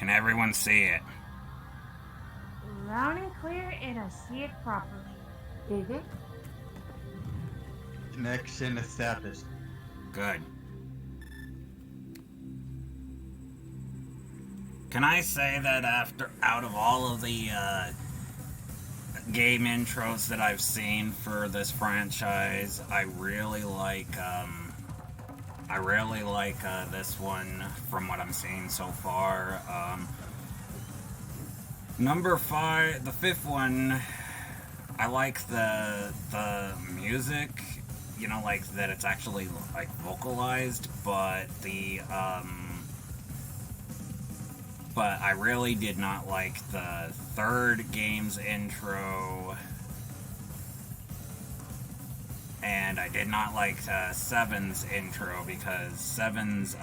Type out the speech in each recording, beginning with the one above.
Can everyone see it? Loud and clear, and I see it properly. Mm-hmm. Connection established. Good. Can I say that out of all of the game intros that I've seen for this franchise, I really like this one from what I'm seeing so far. Number 5, the 5th one, I like the music, you know, like that it's actually like vocalized, but but I really did not like the 3rd game's intro, and I did not like 7's intro, because 7's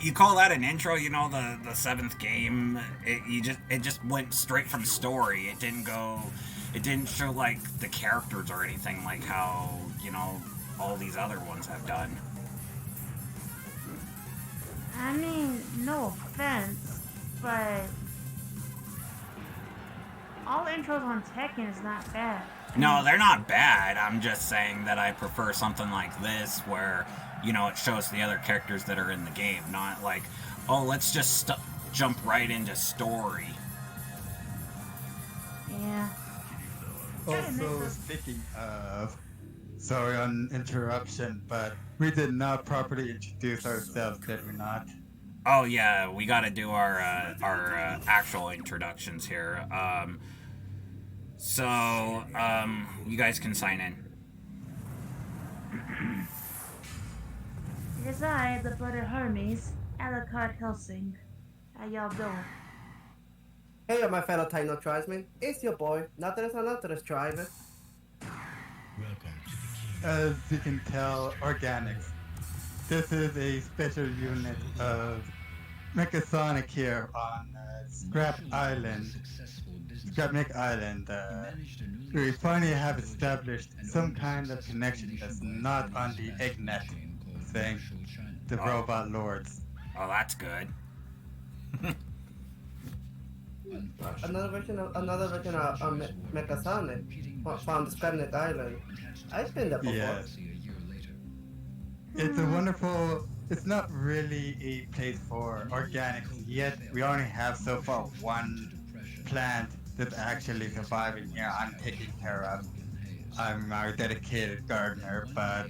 you call that an intro? You know, the 7th game, it just went straight from story. It didn't show like the characters or anything like how, you know, all these other ones have done. I mean, no offense, but all intros on Tekken is not bad. No, they're not bad. I'm just saying that I prefer something like this where, you know, it shows the other characters that are in the game, not like, oh, let's just jump right into story. Yeah. Also, speaking of, sorry on interruption, but we did not properly introduce ourselves, did we not? Oh yeah, we got to do our actual introductions here. So you guys can sign in. It is I, the Blooded Hermes, Alucard Helsing. How y'all doing? Hey, my fellow Taino tribesmen. It's your boy, Nautilus Tribe. As you can tell, organics. This is a special unit of Mechasonic here on Scrapnik Island. We finally have established some kind of connection that's not on the Eggnet thing, the robot lords. Oh, that's good. Another version of Mechasonic found Scrapnik Island. I've been there before. Yes. It's a wonderful. It's not really a place for organics yet. We only have so far one plant that's actually surviving here. I'm taking care of. I'm our dedicated gardener, but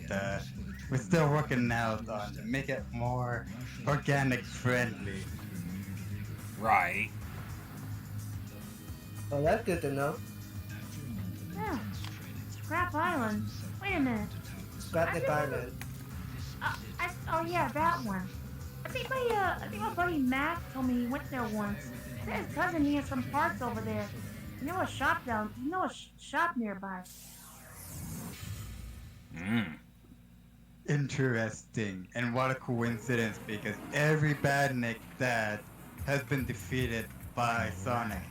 we're still working out on to make it more organic friendly. Right. Oh, that's good to know. Yeah. Scrap Island. Wait a minute. Scrapnik Island. Oh yeah, that one. I think my buddy Mac told me he went there once. Said his cousin needed some parts over there. You know a shop nearby. Interesting, and what a coincidence, because every badnik that has been defeated by Sonic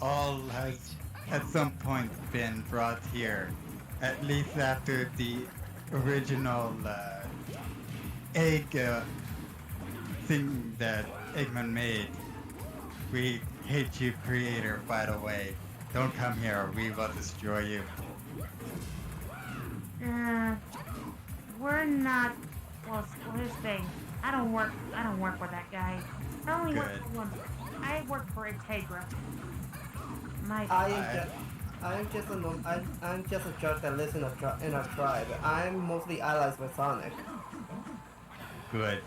all has at some point been brought here, at least after the original egg thing that Eggman made. We hate you, creator, by the way. Don't come here or we will destroy you. We're not. Well, here's the thing. I don't work for that guy. I only work for one. I work for Integra. I'm just a jerk that lives in a tribe. I'm mostly allies with Sonic. Good.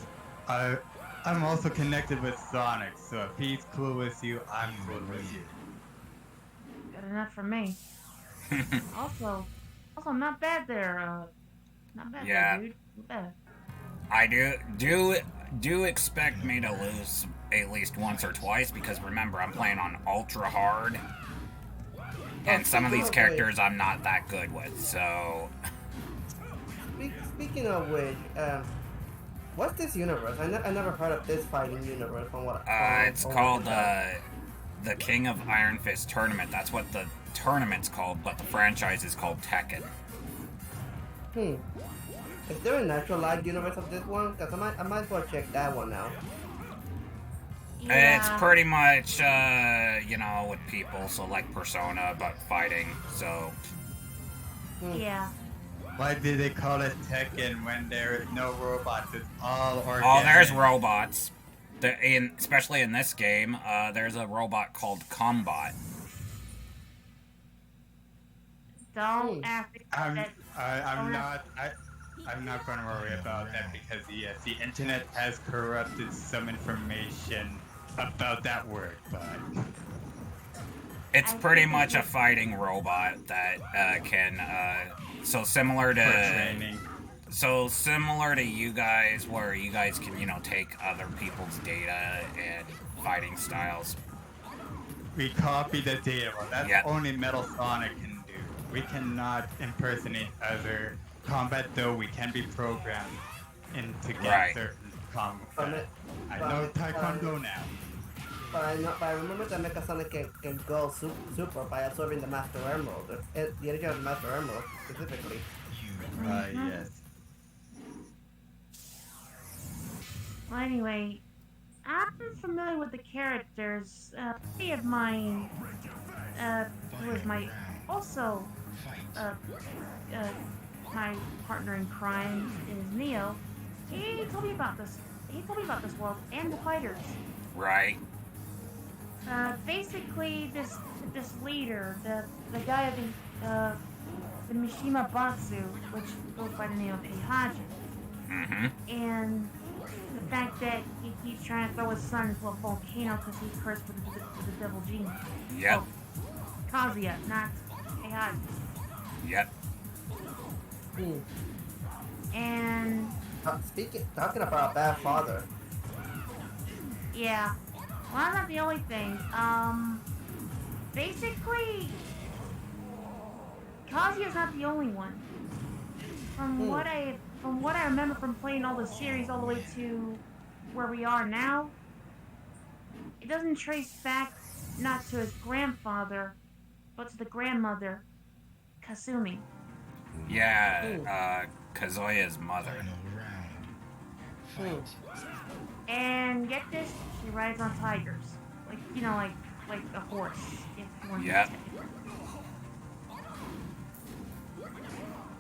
I'm also connected with Sonic, so if he's cool with you, I'm cool with you. Good enough for me. also, not bad there. Not bad there, dude. Not bad. I do expect me to lose at least once or twice, because remember, I'm playing on ultra hard, and some of these characters I'm not that good with. So, speaking of which, what's this universe? I never heard of this fighting universe. It's called the King of Iron Fist Tournament. That's what the tournament's called, but the franchise is called Tekken. Is there a natural light universe of this one? Because I might as well check that one out. It's Yeah. pretty much, you know, with people, so like Persona, but fighting, so... Yeah. Why did they call it Tekken when there is no robots? It's all organic. Oh, there's robots. Especially in this game, there's a robot called Combot. Don't ask me I'm that. not going to worry about that because yes, the internet has corrupted some information about that word, but It's pretty much a fighting robot that can, so similar for to... training. So similar to you guys, where you guys can, you know, take other people's data and fighting styles. We copy the data. Well, that's Yep. only Metal Sonic can do. We cannot impersonate other combat, though we can be programmed into get Right. certain combat. But I know Taekwondo now. But I remember that Mecha Sonic can go super by absorbing the Master Emerald. The energy of the Master Emerald, specifically. Yes. Well, anyway, I'm familiar with the characters. Three of mine, who is my also, my partner in crime is Neo. He told me about this. He told me about this world and the fighters. Right. Basically, this leader, the guy of the Mishima Batsu, which goes by the name of Heihachi, Mm-hmm. and the fact that he keeps trying to throw his son into a volcano because he's cursed with the devil gene. Yep. Oh, Kazuya, not Heihachi. Yep. And Talking about a bad father. yeah, well, that's not the only thing. Basically, Kazuya's not the only one. From what I remember from playing all the series all the way to where we are now, it doesn't trace back not to his grandfather, but to the grandmother, Kasumi. Yeah, Kazuya's mother. And get this, she rides on tigers, like like a horse. If you want Yep. to say.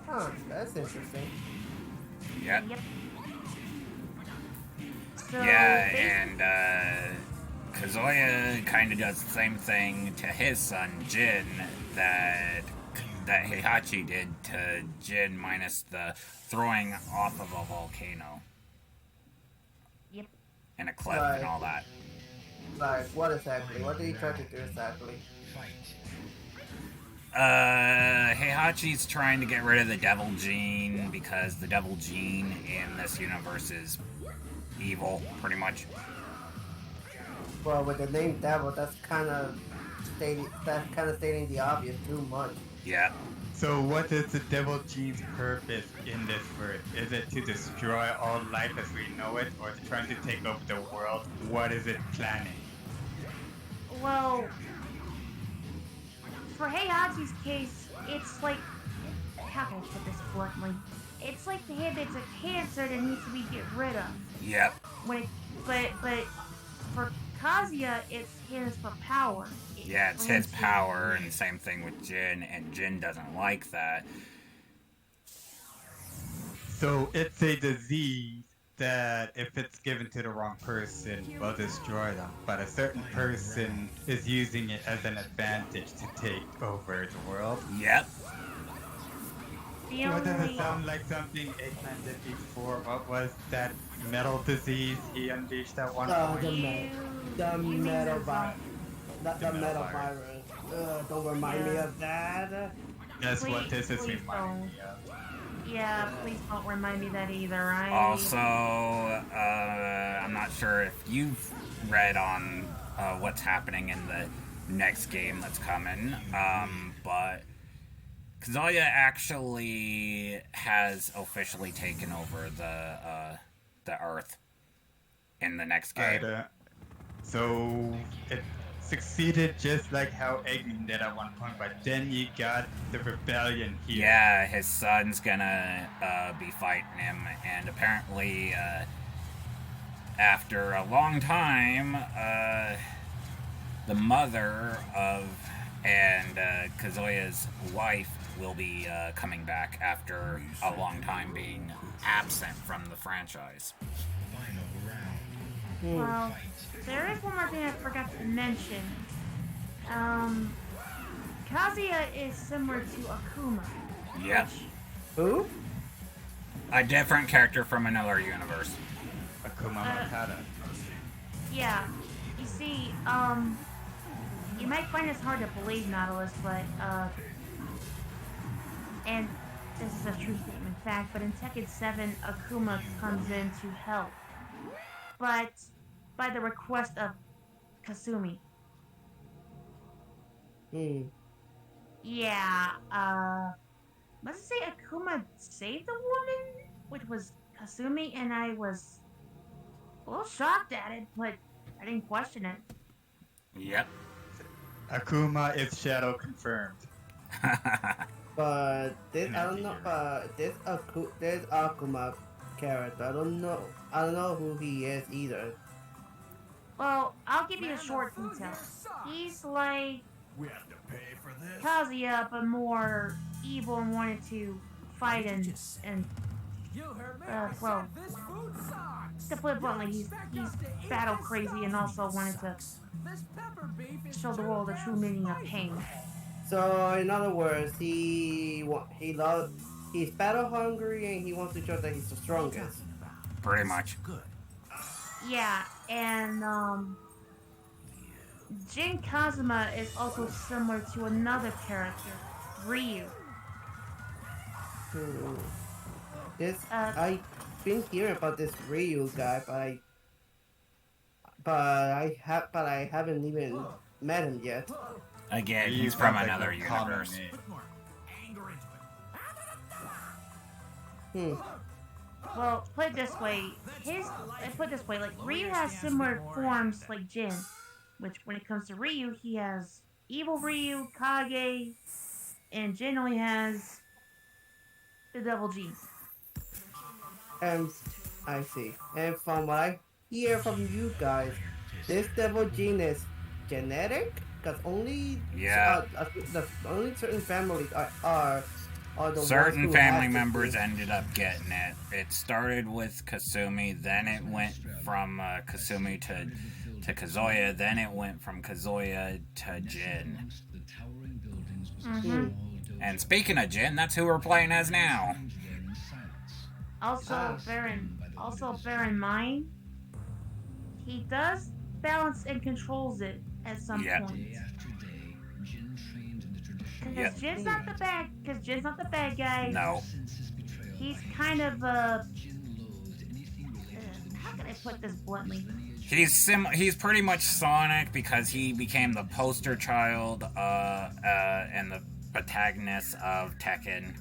Huh, that's interesting. Yep. Yep. So Yeah, basically- and Kazuya kind of does the same thing to his son Jin that Heihachi did to Jin, minus the throwing off of a volcano Yep. and a cliff Right. and all that. Like, what exactly? What did he try to do exactly? Heihachi's trying to get rid of the devil gene because the devil gene in this universe is evil, pretty much. Well, with the name Devil, that's kind of stating the obvious too much. Yeah. So what is the devil gene's purpose in this verse? Is it to destroy all life as we know it, or is it trying to take over the world? What is it planning? Well, for Heihachi's case, it's like, how can I put this bluntly? It's like to him, it's a cancer that needs to be get rid of. Yep. But for Kazuya, it's his for power. Yeah, it's his power, and same thing with Jin, and Jin doesn't like that. So it's a disease that if it's given to the wrong person will destroy them, but a certain person is using it as an advantage to take over the world. Yep. The What does it only sound like something Eggman did before? What was that metal disease he unleashed at one point? The you mean metal the virus. The The metal metal virus. Don't remind me Yeah. of that. That's what this is please reminding me of. Yeah, please don't remind me that either. Also, I'm not sure if you've read on what's happening in the next game that's coming, but Kazuya actually has officially taken over the Earth in the next game. So it succeeded just like how Eggman did at one point, but then you got the rebellion here. Yeah, his son's gonna be fighting him, and apparently after a long time, the mother of and Kazuya's wife will be coming back after a long time being absent from the franchise. Well, there is one more thing I forgot to mention. Kazuya is similar to Akuma. Yep. Who? A different character from another universe. Akuma Matata. Yeah. You see, you might find this hard to believe, Nautilus, but, and this is a true statement fact, but in Tekken 7, Akuma comes in to help. But by the request of Kasumi. Yeah, let's say Akuma saved the woman, which was Kasumi, and I was a little shocked at it, but I didn't question it. Yep. Akuma is Shadow confirmed. But this, I don't know, but this Akuma character, I don't know who he is either. Well, I'll give you a short detail. He's like Kazuya, but more evil and wanted to fight and well, to put it bluntly, he's battle crazy and also wanted to show the world the true meaning of pain. So in other words, he's battle hungry and he wants to show that he's the strongest. Pretty much. Yeah, and Jin Kazuma is also similar to another character, Ryu. I've been hearing about this Ryu guy, but I haven't even met him yet. Again, he's from another universe. Well, put it this way, like Ryu has similar forms like Jin, which when it comes to Ryu, he has Evil Ryu, Kage, and Jin only has the Devil G. I see. And from what I hear from you guys, this Devil Gene is genetic? Because only only certain families are the certain ones who family have members ended up getting it. It started with Kasumi, then it went from Kasumi to Kazuya, then it went from Kazuya to Jin. Mm-hmm. And speaking of Jin, that's who we're playing as now. Also, bear in mind, he does balance and controls it at some point. Because Jin's not the bad guy. No. He's kind of how can I put this bluntly? He's pretty much Sonic because he became the poster child and the protagonist of Tekken.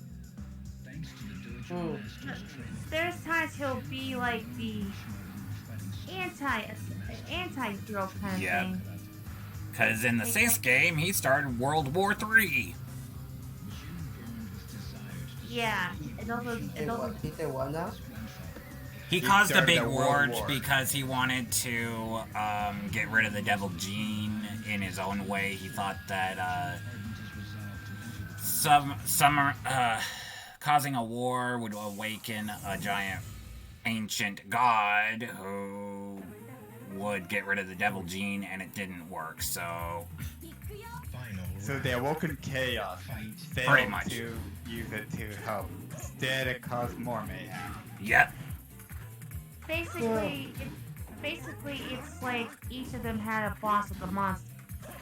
There's times he'll be like the anti-hero kind of thing. Because in the 6th game, he started World War III. Yeah, it also he did what now? He caused a big war because he wanted to get rid of the Devil Gene in his own way. He thought that causing a war would awaken a giant ancient god who would get rid of the Devil Gene, and it didn't work. So the awoken chaos failed to use it to help. Instead, it caused more mayhem. Yep. Basically, it's like each of them had a boss with a monster.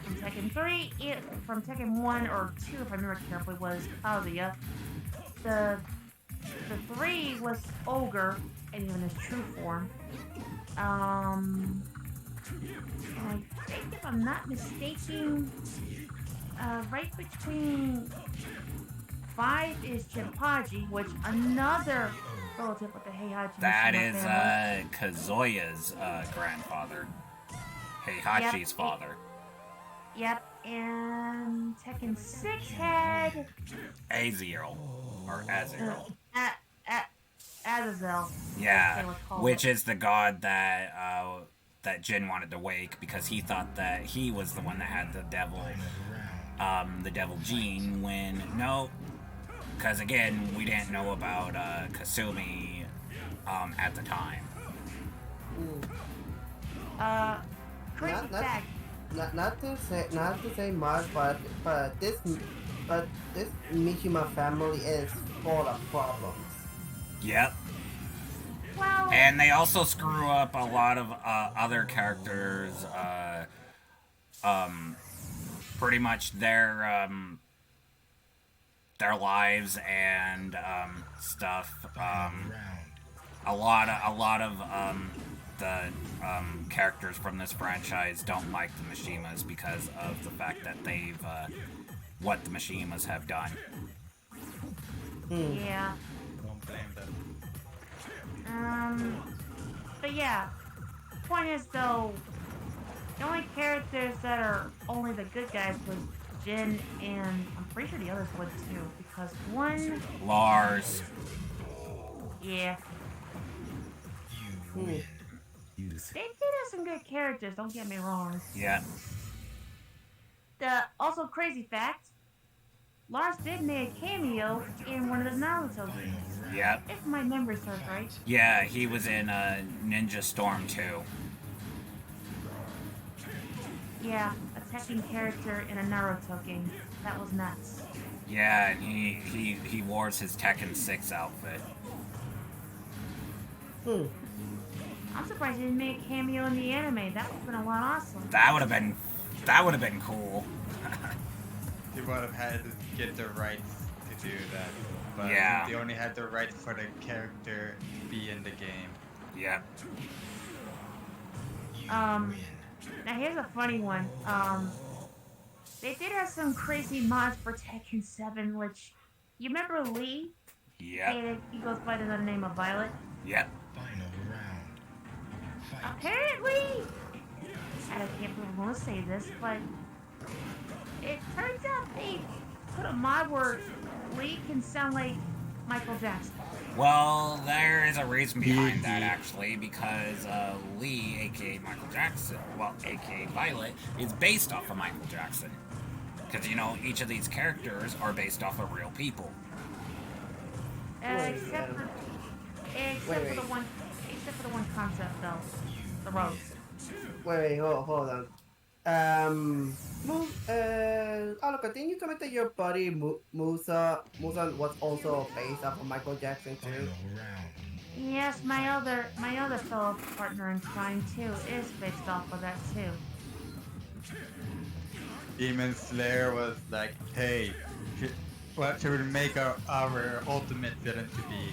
From Tekken 3, from Tekken 1 or 2, if I remember carefully, was Kazuya. The 3 was Ogre, and even his true form. And I think if I'm not mistaken, right between 5 is Jinpachi, which another relative with the Heihachi. That is Kazuya's grandfather. Heihachi's father. Yep, and Tekken 6 had Azrael. Or Azrael. Azazel. Yeah, they would call which it. is the god that Jin wanted to wake because he thought that he was the one that had the devil gene. When no, because again, we didn't know about Kasumi at the time. Crazy Not not fact. not to say much, but this Mishima family is full of problems. Yep. Well, And they also screw up a lot of other characters. Pretty much their lives and stuff. A lot of the characters from this franchise don't like the Mishimas because of the fact that they've what the Mishimas have done. yeah. Don't blame them. But yeah. Point is though, the only characters that are only the good guys was Jin and I'm pretty sure the others would too because one, Lars. yeah, Hmm. they did have some good characters. Don't get me wrong. Yeah. Also crazy fact, Lars did make a cameo in one of the Naruto games. Yep. If my memory serves right. Yeah, he was in Ninja Storm 2. Yeah, a Tekken character in a Naruto game. That was nuts. Yeah, and he wore his Tekken 6 outfit. I'm surprised he didn't make a cameo in the anime. That would have been a lot awesome. That would have been cool. They would have had to get the rights to do that. But Yeah. they only had the rights for the character to be in the game. Yep. Now here's a funny one. They did have some crazy mods for Tekken 7, which you remember Lee? Yep. He goes by the name of Violet. Yep. Apparently, I can't believe I'm gonna say this, but it turns out they put a mod where Lee can sound like Michael Jackson. Well, there is a reason behind that actually, because Lee, aka Michael Jackson, well, aka Violet, is based off of Michael Jackson. Because each of these characters are based off of real people. Except for the one concept though, the rose. Wait, hold on. Aloka, didn't you comment that your buddy Musa was also based off of Michael Jackson too? Yes, my other fellow partner in crime too is based off of that too. Demon Slayer was like, hey, what should we make our ultimate villain to be?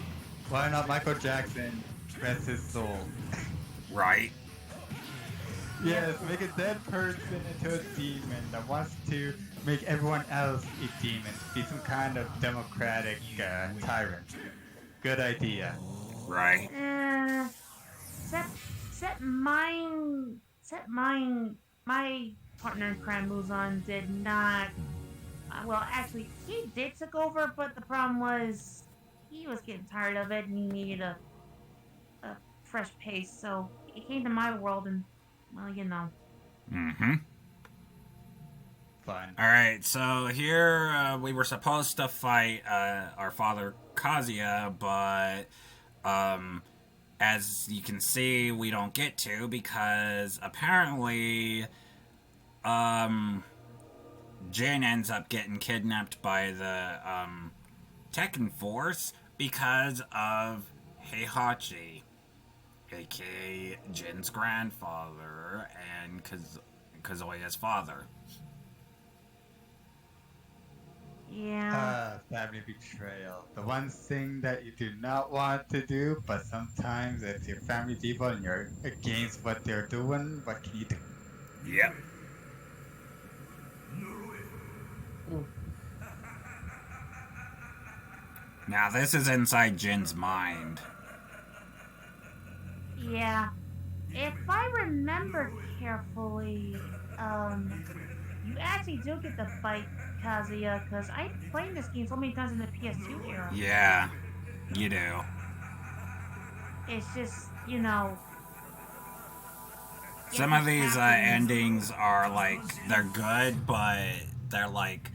Why not Michael Jackson rest his soul? Right. Yes, make a dead person into a demon that wants to make everyone else a demon. Be some kind of democratic tyrant. Good idea. Right. My partner in crime Muzan did not. Well, actually, he did take over, but the problem was he was getting tired of it and he needed a fresh pace. So he came to my world and, well, Mm-hmm. Fine. Alright, so here we were supposed to fight our father Kazuya, but as you can see, we don't get to because apparently Jin ends up getting kidnapped by the Tekken Force because of Heihachi, aka Jin's grandfather and Kazuya's father. yeah. Family betrayal. The one thing that you do not want to do, but sometimes it's your family people and you're against what they're doing, what can you do? Yep. Now this is inside Jin's mind. Yeah. If I remember carefully, you actually do get to fight Kazuya, because I played this game so many times in the PS2 era. Yeah, you do. It's just, you know. Some of these endings are like they're good, but they're like.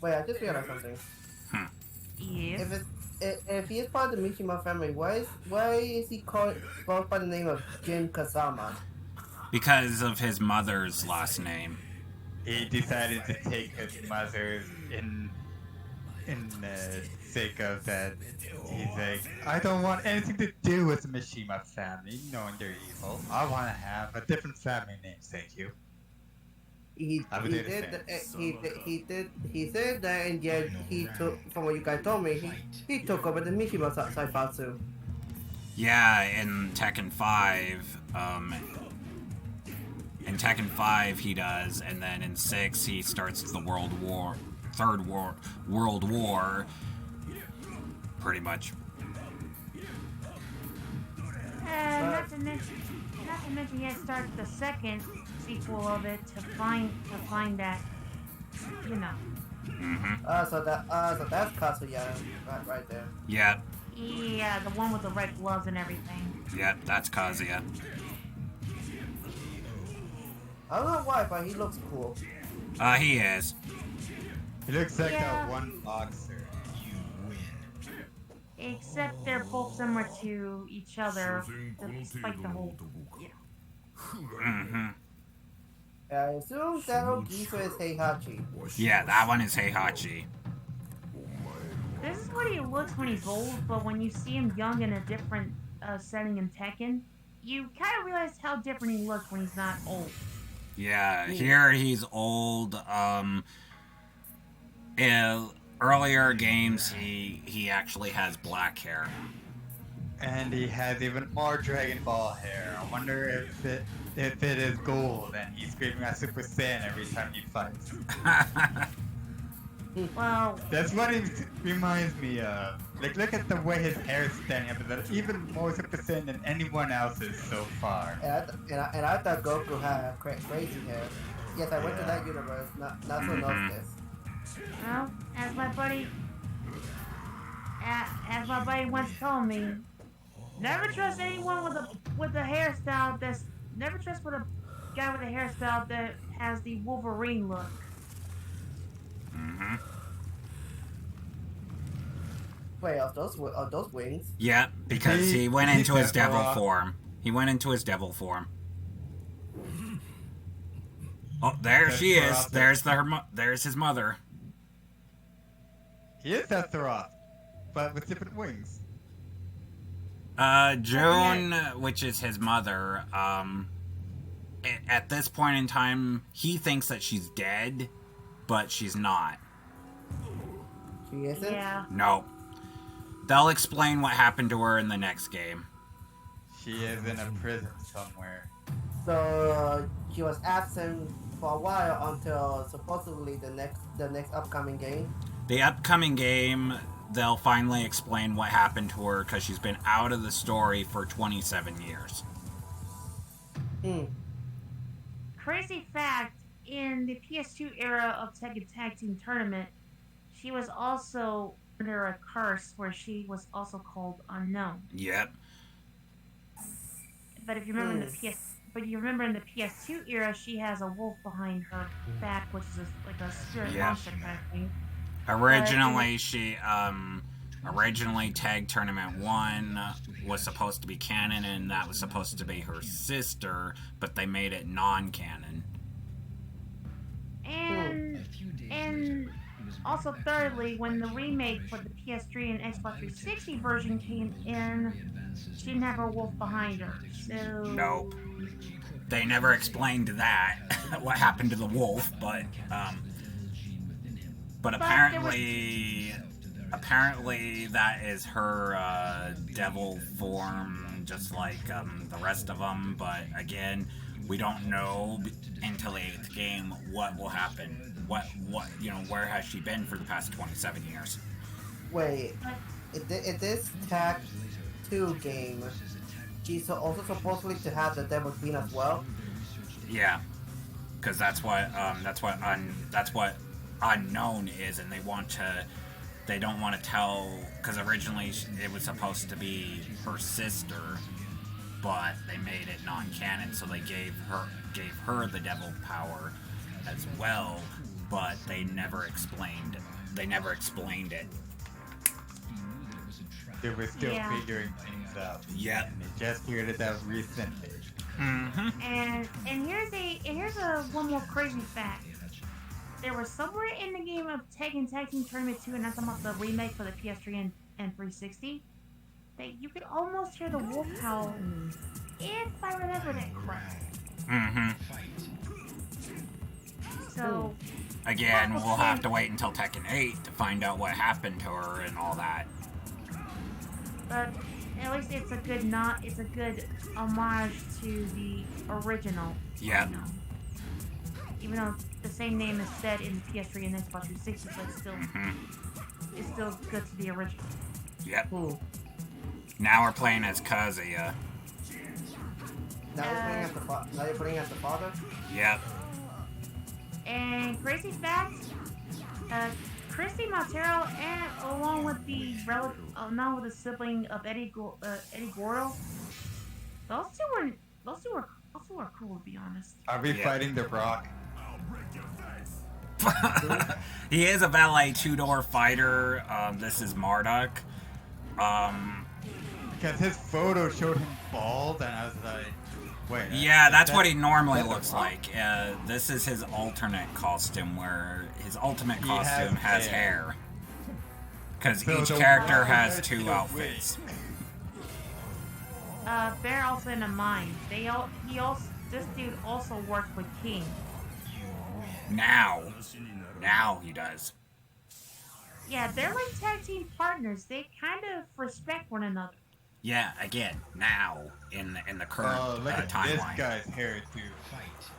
Wait, I just realized something. Yes. If he is part of the Mishima family, why is he called both by the name of Jin Kazama? Because of his mother's last name. He decided to take his mother's in the sake of that. He's like, I don't want anything to do with the Mishima family, knowing they're evil. I want to have a different family name, thank you. He said that, and yet he took, from what you guys told me, he took over the Mishima Saifatsu. Yeah, in Tekken 5, in Tekken 5 he does, and then in 6 he starts the World War, World War, pretty much. Not to mention, he had started the second sequel of it to find that, you know. So that's Kazuya right there. Yeah. Yeah, the one with the red gloves and everything. Yeah, that's Kazuya. I don't know why, but he looks cool. He is. He looks like a one boxer. Except they're both similar to each other, despite the whole. Yeah. I assume that Ogiso is Heihachi. Yeah, that one is Heihachi. This is what he looks when he's old, but when you see him young in a different setting in Tekken, you kind of realize how different he looks when he's not old. Yeah, here he's old. In earlier games, he actually has black hair. And he has even more Dragon Ball hair. I wonder if it is gold and he's screaming at Super Saiyan every time he fights. Well, that's what it reminds me of. Like, look at the way his hair is standing up. It's even more Super Saiyan than anyone else's so far. And I thought Goku had crazy hair. Yes, I went to that universe. Not so knows this. well, as my buddy once told me, never trust anyone with a hairstyle that's. Never trust a guy with a hairstyle that has the Wolverine look. Wait, are those wings? Yeah, because he went into his devil form. He went into his devil form. Oh, there she is. There's his mother. He is Sephiroth, but with different wings. June, which is his mother, at this point in time, he thinks that she's dead, but she's not. She isn't? Yeah. No. They'll explain what happened to her in the next game. She is in a prison somewhere. So she was absent for a while until supposedly the next upcoming game. The upcoming game, they'll finally explain what happened to her because she's been out of the story for 27 years. Crazy fact, in the PS2 era of Tekken Tag Team Tournament, she was also under a curse where she was also called Unknown. Yep. But if you remember in the PS2 era, she has a wolf behind her back, which is like a spirit monster kind of thing. Originally Tag Tournament 1 was supposed to be canon, and that was supposed to be her sister, but they made it non-canon. And also, thirdly, when the remake for the PS3 and Xbox 360 version came in, she didn't have her wolf behind her. So nope. They never explained that, what happened to the wolf, but apparently that is her devil form, just like the rest of them. But again, we don't know until the 8th game what will happen. What where has she been for the past 27 years? Wait, in this Tag 2 game, she's also supposedly to have the Devil Queen as well. Yeah, because that's what Unknown is, and they want to they don't want to tell, because originally it was supposed to be her sister, but they made it non-canon, so they gave her the devil power as well, but they never explained it. They were still figuring things out. Yep. And they just figured it out recently. Mm-hmm. And here's a one more crazy fact. There was somewhere in the game of Tekken Tag Team Tournament 2, and I'm talking about the remake for the PS3 and 360, that you could almost hear the wolf howl, if I remember that correctly. Mm-hmm. So again, we'll have to wait until Tekken 8 to find out what happened to her and all that. But at least it's a good homage to the original. Yep. Even though the same name is said in the PS3 and Xbox 360, but it's still good to the original. Yep. Ooh. Now we're playing as Kazuya. Now you're playing as the father? Yep. And crazy fact, Christy Montero, and along with the sibling of Eddie Gordo, those two were cool, to be honest. Are we fighting the Rock? He is a valet two-door fighter. This is Marduk. Because his photo showed him bald, and I was like, wait. Yeah, that's what he normally looks like. This is his alternate costume, where his ultimate costume has hair. Because each character has two outfits. Bear also in a mine. This dude also works with King. Now he does. Yeah, they're like tag team partners. They kind of respect one another. Yeah, again, now in the current look at timeline. this guy's hair too.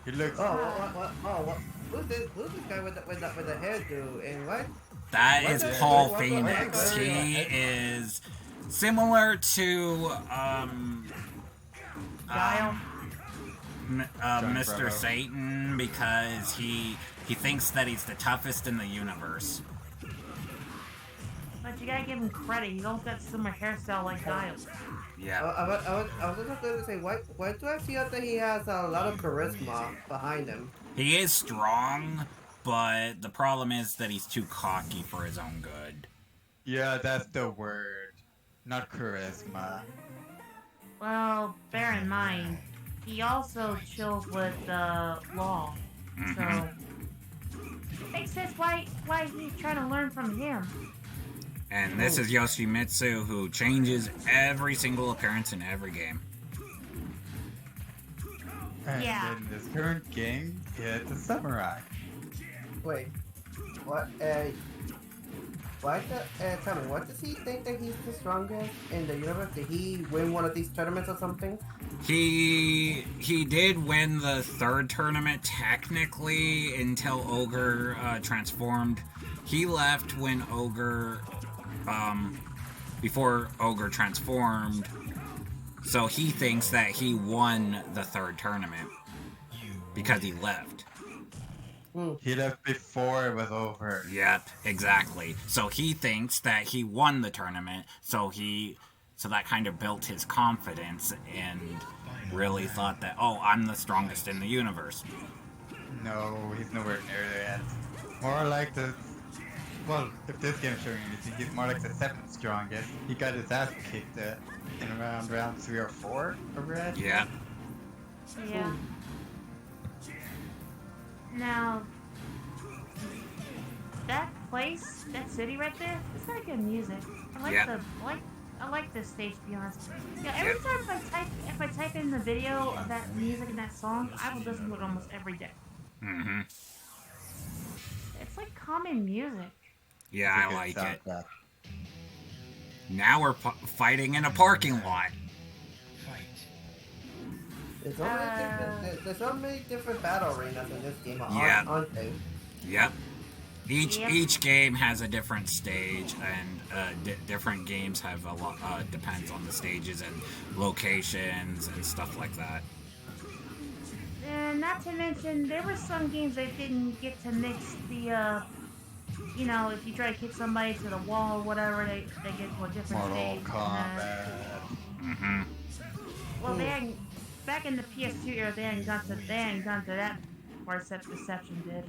He looks. What? Who's this guy with the hairdo and what? That is Paul Phoenix. He is similar to Mr. Bravo. Satan, because he thinks that he's the toughest in the universe. But you gotta give him credit. He's also got similar hairstyle like Giles. Yeah. I was just going to say, why do I feel that he has a lot of charisma behind him? He is strong, but the problem is that he's too cocky for his own good. Yeah, that's the word. Not charisma. Well, bear in mind, he also chills with Law. So, it makes sense why he's trying to learn from him. And this is Yoshimtesu, who changes every single appearance in every game. And Yeah. in this current game, it's a samurai. Wait, what? Tell me, what does he think that he's the strongest in the universe? Did he win one of these tournaments or something? He did win the third tournament technically until Ogre transformed. He left when Ogre, before Ogre transformed, so he thinks that he won the third tournament because he left. He left before it was over. Yep, exactly. So he thinks that he won the tournament, so that kind of built his confidence and really thought that, oh, I'm the strongest in the universe. No, he's nowhere near that. More like the... Well, if this game's showing anything, he's more like the 7th strongest. He got his ass kicked in around round 3 or 4 already. Yeah. Yeah. Now, that place, that city right there, it's got good music. I like this stage, to be honest. Yeah, every time if I type in the video of that music and that song, I will listen to it almost every day. Mm-hmm. It's like calming music. Yeah, I like it. Now we're fighting in a parking lot. There's so many different battle arenas in this game, aren't they? Yep. Each game has a different stage, and different games have a lot. Depends on the stages and locations and stuff like that. And not to mention, there were some games that didn't get to mix the you know, if you try to kick somebody to the wall or whatever, they get to a different Mortal stage. Kombat. Mm-hmm. Well, they hadn't, back in the PS2 era, they hadn't gone to that part except Deception did.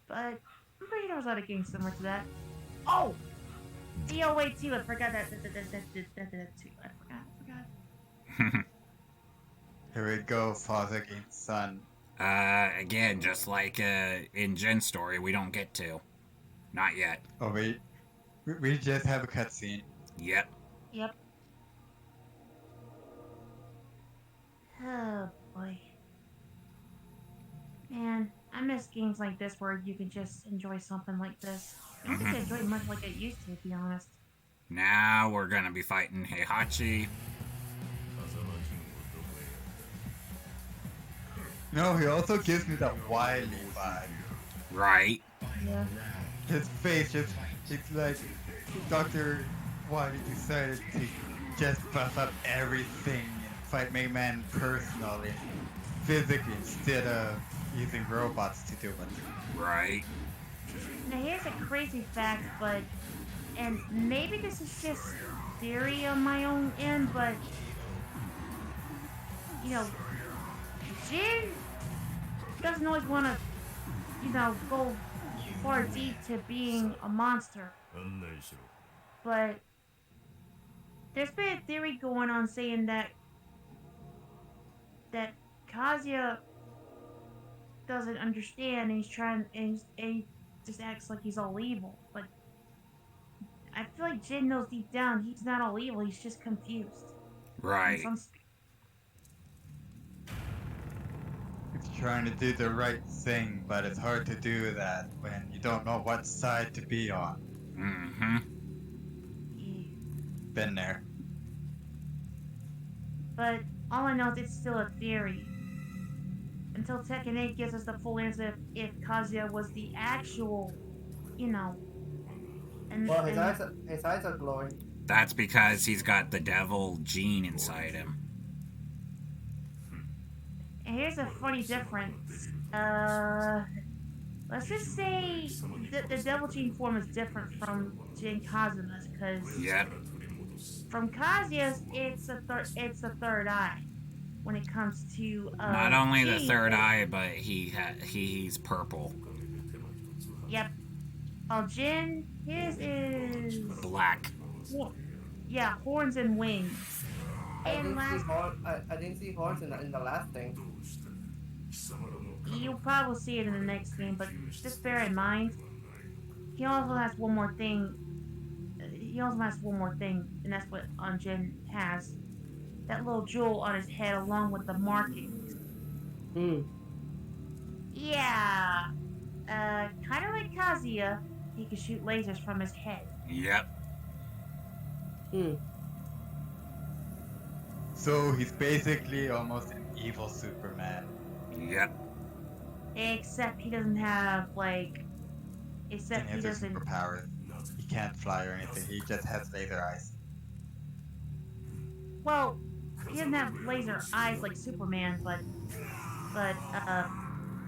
But I'm pretty sure there was other games similar to that. Oh! DOA 2, I forgot that too. I forgot. Here we go, father against son. Again, just like in Jin's story, we don't get to. Not yet. Oh wait, we just have a cutscene. Yep. Yep. Oh boy. Man, I miss games like this where you can just enjoy something like this. I don't think I enjoy it much like I used to be honest. Now we're gonna be fighting Heihachi. No, he also gives me that Wily vibe. Right. Yeah. His face just, it's like Dr. Wily decided to just buff up everything and fight Mega Man personally, physically, instead of using robots to do it. Right. Now here's a crazy fact, but and maybe this is just theory on my own end, but you know, Jin doesn't always want to, you know, go far deep to being a monster. But there's been a theory going on saying that Kazuya doesn't understand and he's trying and he just acts like he's all evil. But I feel like Jin knows deep down he's not all evil, he's just confused. Right. It's trying to do the right thing, but it's hard to do that when you don't know what side to be on. Mm-hmm. Yeah. Been there. But all I know is it's still a theory. Until Tekken 8 gives us the full answer if Kazuya was the actual, you know. Well, his eyes are glowing. That's because he's got the devil gene inside him. And here's a funny difference. Let's just say the devil gene form is different from Jin Kazuma's, because Yep. from Kazuya's it's a third eye when it comes to Not only the Jin, third eye, but he's purple. Yep. Oh, Jin, his is Black. yeah, horns and wings. I And didn't see horns in the last thing. you'll probably see it in the next game, but just bear in mind, he also has one more thing. And that's what Jin has. That little jewel on his head along with the markings. Yeah. Kind of like Kazuya, he can shoot lasers from his head. Yep. So he's basically almost an evil Superman. Yep. Except he doesn't have, He has superpowers. He can't fly or anything, he just has laser eyes. Well, he doesn't have laser eyes like Superman, but I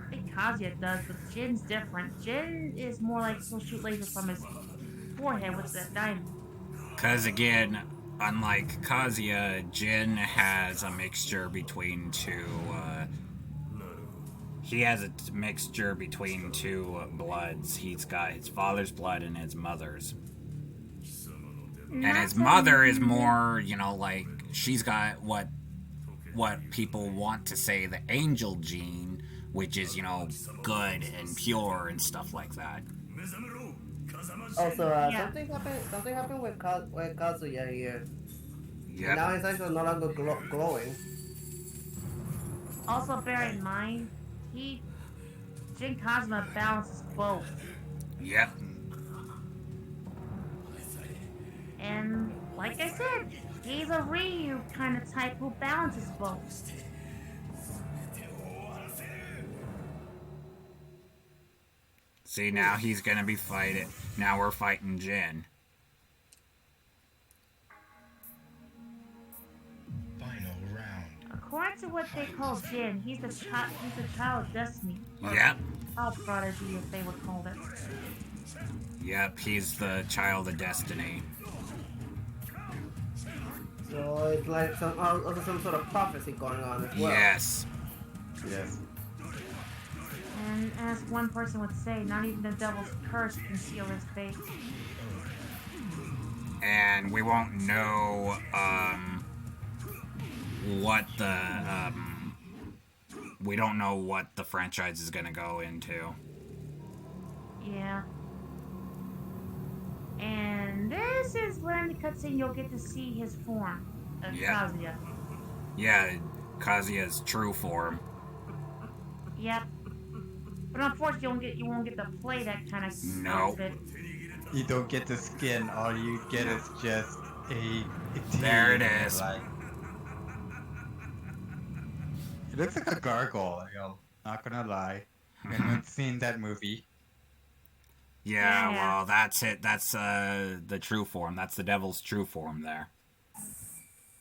think Kazuya does, but Jin's different. Jin is more like he'll shoot lasers from his forehead with the diamond. Because again, unlike Kazuya, Jin has a mixture between two. He has a mixture between two bloods. He's got his father's blood and his mother's. And his mother is more, like she's got what people want to say the angel gene, which is, good and pure and stuff like that. Also, something happened with Kazuya here. Yep. Now his eyes are no longer glowing. Also, bear in mind, Jin Kazuma balances both. Yep. And, like I said, he's a Ryu kind of type who balances both. See, now he's gonna be fighting. Now we're fighting Jin. Of according to what they call Jin, he's the child of destiny. Yep. Child prodigy, if they would call it. Yep, he's the child of destiny. So it's like some sort of prophecy going on as well. Yes. Yes. And as one person would say, not even the devil's curse can seal his fate. And we won't know what the we don't know what the franchise is gonna go into. Yeah. And this is where in the cutscene you'll get to see his form of Kazuya. Yeah, Kazuya's true form. Yep. But unfortunately, you won't get to play that kind of outfit. You don't get the skin. All you get is just a there it is. Like, it looks like a gargoyle. Not gonna lie. I haven't seen that movie. Yeah, well, that's it. That's the true form. That's the devil's true form there.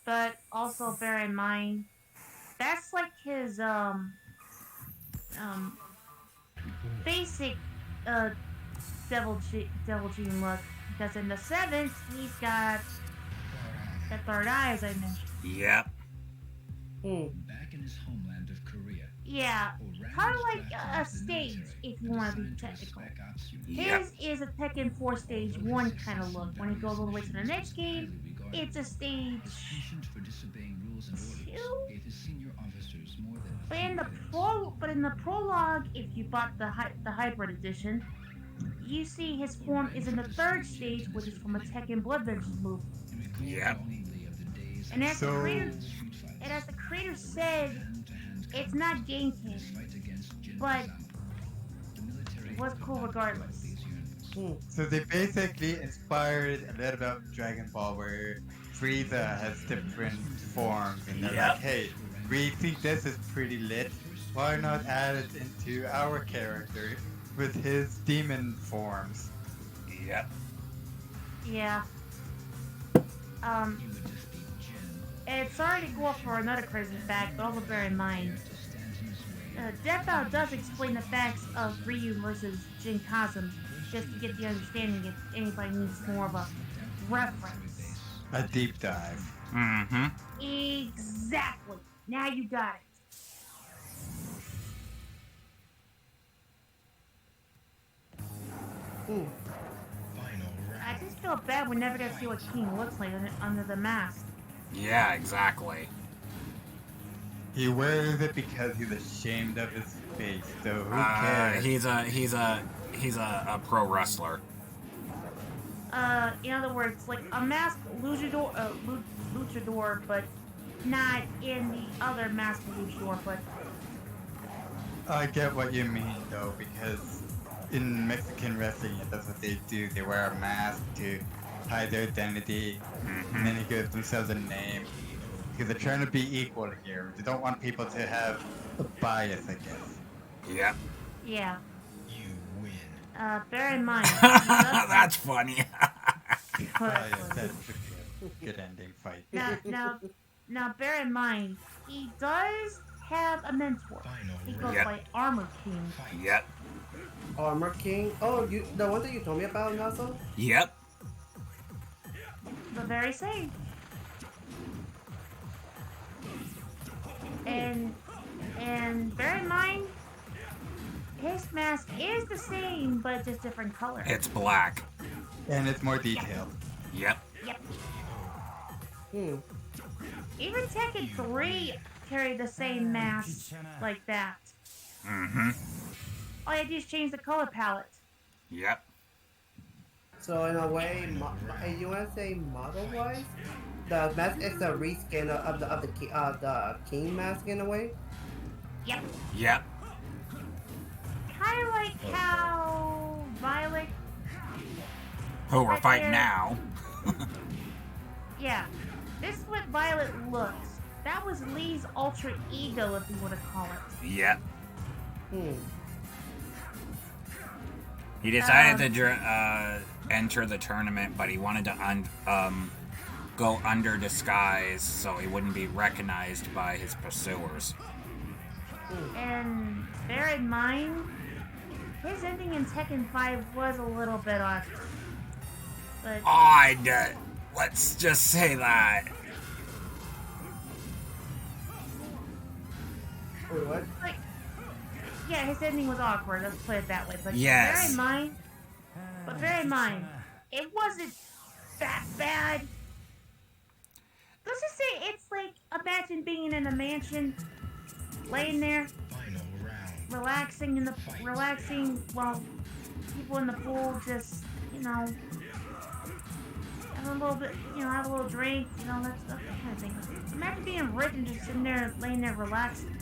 But also bear in mind, that's like his basic devil gene look. Because in the 7th, he's got the third eye, as I mentioned. Yep. Back in his homeland of Korea. Yeah, kind of like a stage, if you want to be technical. His is a Tekken 4 stage 1 kind of look. When he goes all the way to the next game, it's a stage 2. But in the prologue, if you bought the hybrid edition, you see his form is in the 3rd stage, which is from a Tekken Blood Vengeance movie. Yep. And as the creator said, it's not game canon, but it was cool regardless. So they basically inspired a little bit of Dragon Ball, where Frieza has different forms, and they're like, hey, we think this is pretty lit. Why not add it into our character with his demon forms? Yep. Yeah. And sorry to go off for another crazy fact, but also bear in mind, Death Battle does explain the facts of Ryu versus Jin Kazum, just to get the understanding if anybody needs more of a reference. A deep dive. Mm-hmm. Exactly. Now you got it. I just feel bad we never get to see what King looks like under the mask. Yeah, exactly. He wears it because he's ashamed of his face, so who cares? He's a pro wrestler. In other words, like a masked luchador, but not in the other masked luchador, but... I get what you mean, though, because in Mexican wrestling, that's what they do. They wear a mask to hide their identity, and then they give themselves a name. Because they're trying to be equal here. They don't want people to have a bias, I guess. Yep. Yeah. You win. Bear in mind... That's funny. That's a good ending fight. Now, bear in mind, he does have a mentor. He goes by Armor King. Yep. Armor King? Oh, the one that you told me about, Naso? Yep. The very same. And bear in mind, his mask is the same, but just different color. It's black. And it's more detailed. Yep. Yep. Even Tekken 3 carried the same mask like that. Mm-hmm. All you do is change the color palette. Yep. So in a way, you want to say model-wise, the mask is a reskin of the King mask in a way. Yep. Yep. Kind of like how Violet. Who we're fighting now. Yeah. This is what Violet looks. That was Lee's alter ego, if you want to call it. Yep. He decided to enter the tournament, but he wanted to go under disguise so he wouldn't be recognized by his pursuers. And bear in mind, his ending in Tekken 5 was a little bit awkward. But Odd. Let's just say that. Wait, what? like, yeah, his ending was awkward. Let's put it that way. But Yes. bear in mind, it wasn't that bad. Let's just say it's like imagine being in a mansion, laying there, relaxing while people in the pool just, have a little bit, have a little drink, that kind of thing. Imagine being rich and just sitting there, laying there, relaxing.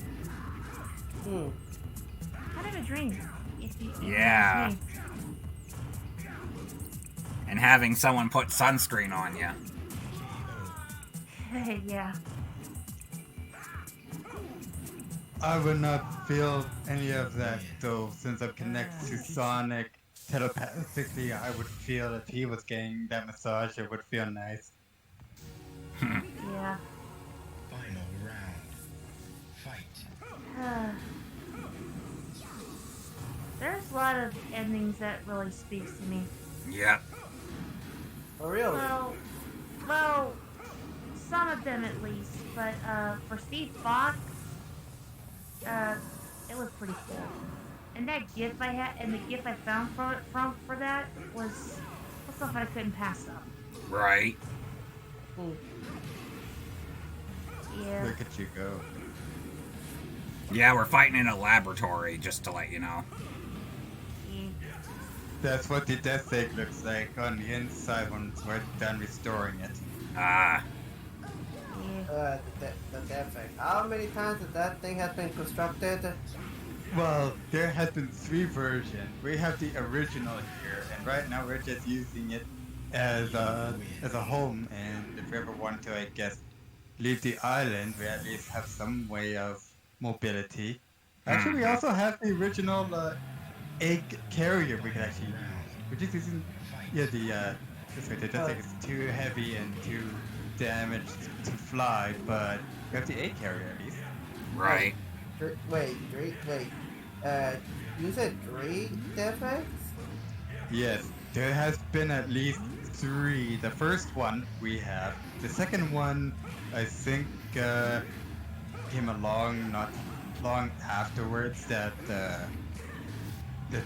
Kind of a dream. If you Yeah. ask me. And having someone put sunscreen on you. Yeah. I would not feel any of that though, since I'm connected to Sonic telepathically. I would feel if he was getting that massage, it would feel nice. Yeah. Final round. Fight. There's a lot of endings that really speaks to me. Yep. Oh, really? Well, some of them at least. But for Steve Fox, it was pretty cool. And that GIF I had, and the GIF I found for that was stuff I couldn't pass up. Right. Yeah. Look at you go. Yeah, we're fighting in a laboratory, just to let you know. Yeah. That's what the death egg looks like on the inside once we're done restoring it. Ah. Yeah. The defect. How many times that thing has been constructed? Well, there has been 3 versions. We have the original here, and right now we're just using it as a home. And if we ever want to, I guess, leave the island, we at least have some way of mobility. Actually, we also have the original egg carrier we can actually use. We're just using, the death egg is too heavy and too damaged to fly, but we have the egg carrier at least. Right. Wait. You said 3 defects? Yes, there has been at least 3. The first one we have. The second one, I think, came along not long afterwards that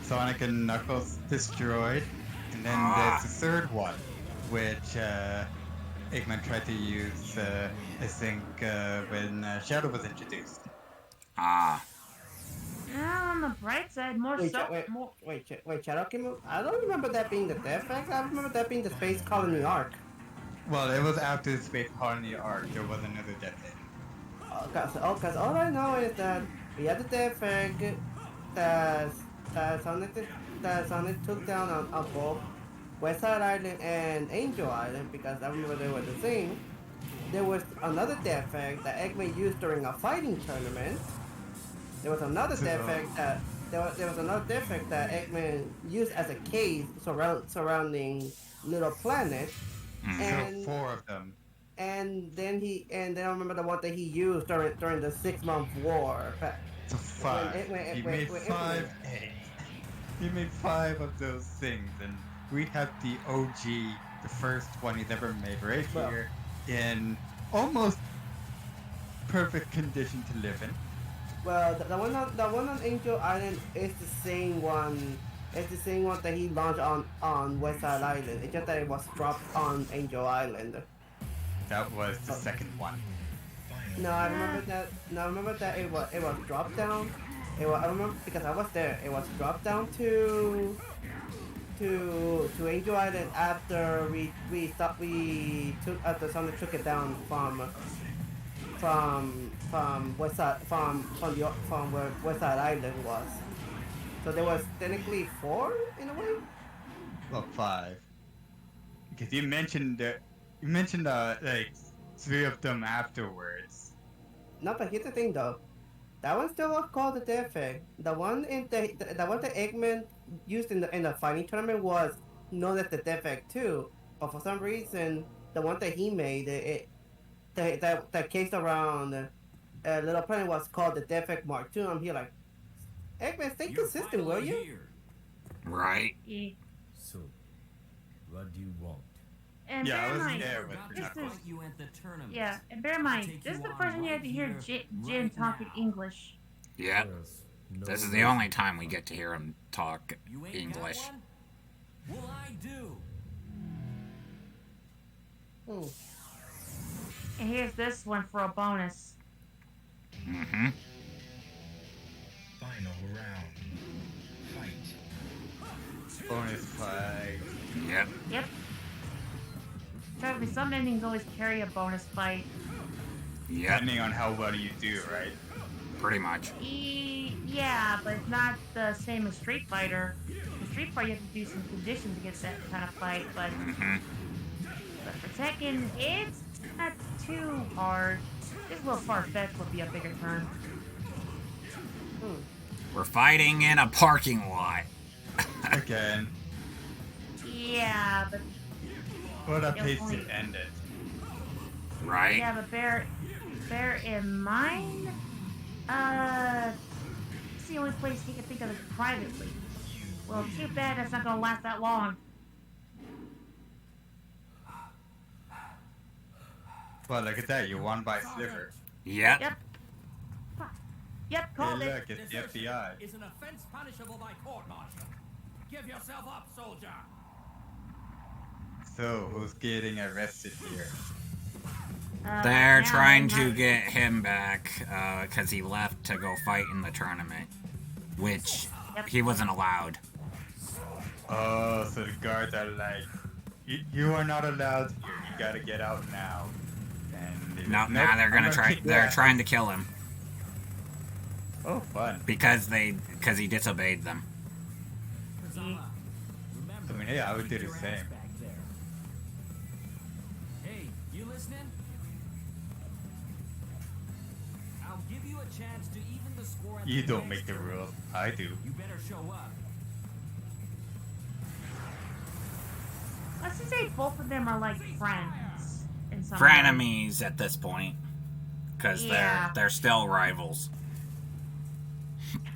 Sonic and Knuckles destroyed. And then there's the third one, which Eggman tried to use, I think, when Shadow was introduced. Ah. Now on the bright side, more. Shadow came out? I don't remember that being the defect. I remember that being the Space Colony arc. Well, it was after the Space Colony arc. There was another death egg. Cause all I know is that we had the defect that Sonic took down on both West Side Island and Angel Island, because I remember they were the same. There was another defect that Eggman used during a fighting tournament. There was another defect that Eggman used as a cave surrounding Little Planet. And so 4 of them. And then I remember the one that he used during the 6-month war. So 5. He made 5 eggs. He made 5 of those things, and we have the OG, the first one he's ever made, right here in almost perfect condition to live in. Well, the one on Angel Island is the same one. It's the same one that he launched on West Side Island. It's just that it was dropped on Angel Island. That was the second one. No, I remember that it was dropped down. I remember because I was there. It was dropped down to Angel Island after Sonic took it down from West Side from where West Side Island was. So there was technically 4 in a way. Well, 5. Because you mentioned like 3 of them afterwards. No, but here's the thing though. That one still was called the defect. The one the one that Eggman used in the fighting tournament was known as the defect too. But for some reason, the one that he made, that case around Little Planet was called the Defect Mark II. I'm here like, Eggman, stay consistent, will you? Right. Yeah. So, what do you want? And Yeah, I bear in was mind, there, but this not is, You at the tournament. yeah, and bear in mind, this is the first time you have to hear Jin talking English. Yep. First, no This is the only time we get to hear him talk You ain't English. got one? Well, I do. Hmm. And here's this one for a bonus. Mm-hmm. Final round. Fight. bonus fight. Yep. Yep. Trust me, some endings always carry a bonus fight. Yep. Depending on how well you do, right? Pretty much. Yeah, but it's not the same as Street Fighter. In Street Fighter, you have to do some conditions to get that kind of fight, but Mm-hmm. for Tekken, it's not too hard. This little far-fetched would be a bigger turn. We're fighting in a parking lot. Again, Yeah, but what a It was pace only- to end it. Right? yeah, but bear in mind, it's the only place he can think of it privately. Well, too bad that's not gonna last that long. Well, look at that, you won by sliver. Yep. Yep. Yep, Hey, called it. look, it's the FBI. Is an offense punishable by court-martial. Give yourself up, soldier. So, who's getting arrested here? They're Now trying they to might- get him back because he left to go fight in the tournament, which Yep. he wasn't allowed. Oh, so the guards are like, you are not allowed here. You gotta get out now. And they No, nope, now they're I'm gonna try. kick They're your trying ass. to kill him Oh, fun. because he disobeyed them. Kazama, remember, I mean, yeah, I would do keep the your ass same. back there. Hey, you listening? I'll give you a chance to even the score. At You the don't next make the tournament. rules. I do. You better show up. Let's just say both of them are like friends in some way. Frenemies at this point, because Yeah. they're still rivals.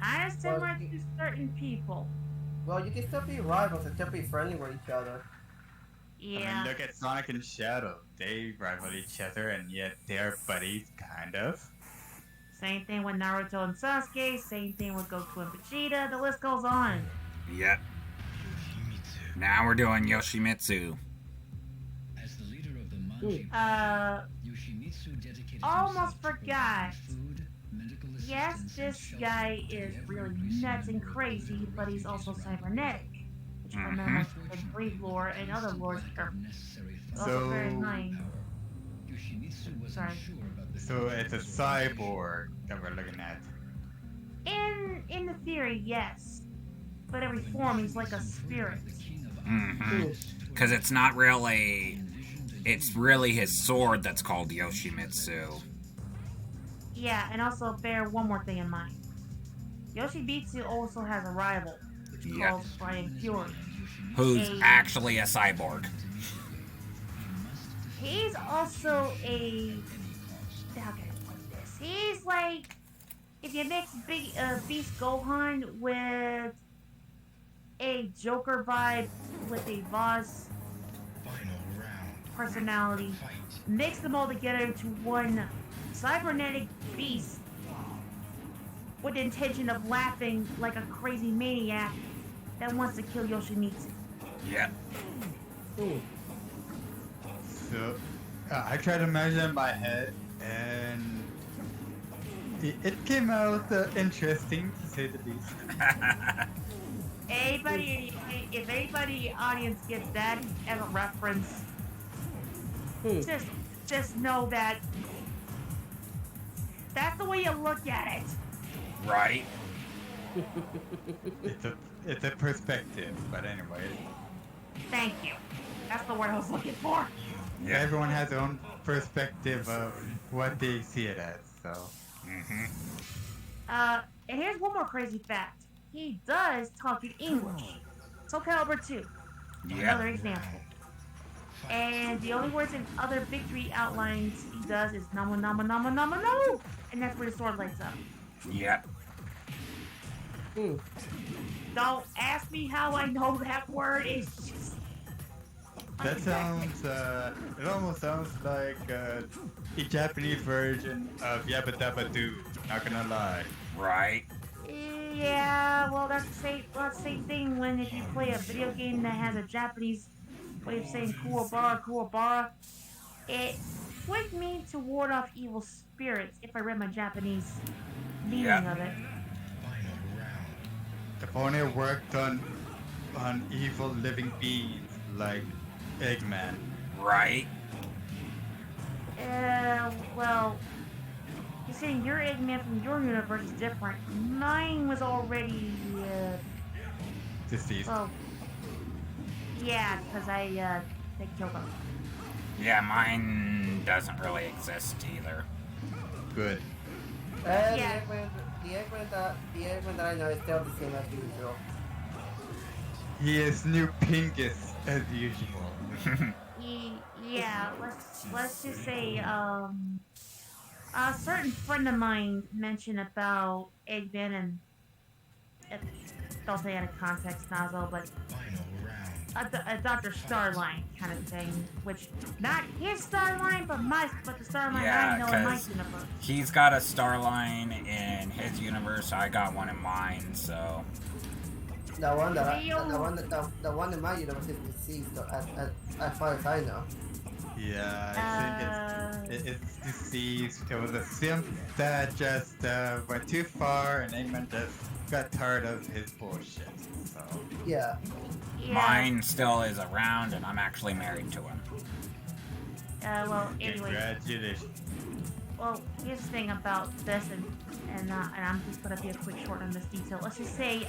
Kind of similar to certain people. Well, you can still be rivals and still be friendly with each other. I Yeah. mean, look at Sonic and Shadow. They rival each other, and yet they're buddies, kind of. Same thing with Naruto and Sasuke. Same thing with Goku and Vegeta. The list goes on. Yep. Yoshimitsu. Now we're doing Yoshimitsu. As the leader of the Manji, Yoshimitsu dedicated almost himself to forgot. providing food, medical Yes, assistance, this and guy shelter to is every really prisoner nuts and who crazy, remained but he's in also survival. cybernetic. Which Mhm. remember the Greek lore and other lores are Necessary also very So- annoying. Yoshimitsu was Sorry. unsure about the So it's a cyborg that we're looking at. In the theory, yes. But every form he's like a spirit. Mm-hmm. Because it's not really. It's really his sword that's called Yoshimitsu. Yeah, and also bear one more thing in mind. Yoshimitsu also has a rival, which is Yep. called Brian Fury. Who's Hey. actually a cyborg. He's also a. How can I put this? He's like. If you mix Beast Gohan with a Joker vibe with a boss final round. personality, Fight. mix them all together into one cybernetic beast with the intention of laughing like a crazy maniac that wants to kill Yoshimitsu. Yep. So I tried to measure in my head, and it came out interesting, to say the least. If anybody in the audience gets that as a reference, just know that that's the way you look at it. Right. It's a perspective, but anyway. Thank you. That's the word I was looking for. Yeah. Everyone has their own perspective of what they see it as, so. Mm-hmm. And here's one more crazy fact. He does talk in English. Soul Calibur 2. Another Yep. example. And the only words in other victory outlines he does is Nama Nama Nama Nama No! And that's where the sword lights up. Yep. Don't ask me how I know that word. It's just... That sounds, it almost sounds like a Japanese version of Yabba Dabba Doo, not gonna lie. Right. Yeah, well, that's the same thing when if you play a video game that has a Japanese way of saying Kuwabara, Kuwabara, it would mean to ward off evil spirits if I read my Japanese meaning of it. If only it worked on evil living beings like Eggman. Right. Well, you're saying your Eggman from your universe is different. Mine was already, Deceased. well, yeah, because I killed him. Yeah, mine doesn't really exist either. Good. Yeah. The Eggman that I know is still the same as usual. He is new Pingus as usual. Yeah, let's just say, a certain friend of mine mentioned about Eggman and don't say out of context, Nazo, but a Dr. Starline kind of thing, which not his Starline, but the Starline I know in my universe. He's got a Starline in his universe. I got one in mine, so. The one in my universe is deceased, as far as I know. Yeah, I think it's deceased. It was a simp that just went too far, and Eggman just got tired of his bullshit. So. Yeah. Mine still is around, and I'm actually married to him. Well, anyway. Congratulations. Well, here's the thing about this, and I'm just gonna be a quick short on this detail. Let's just say,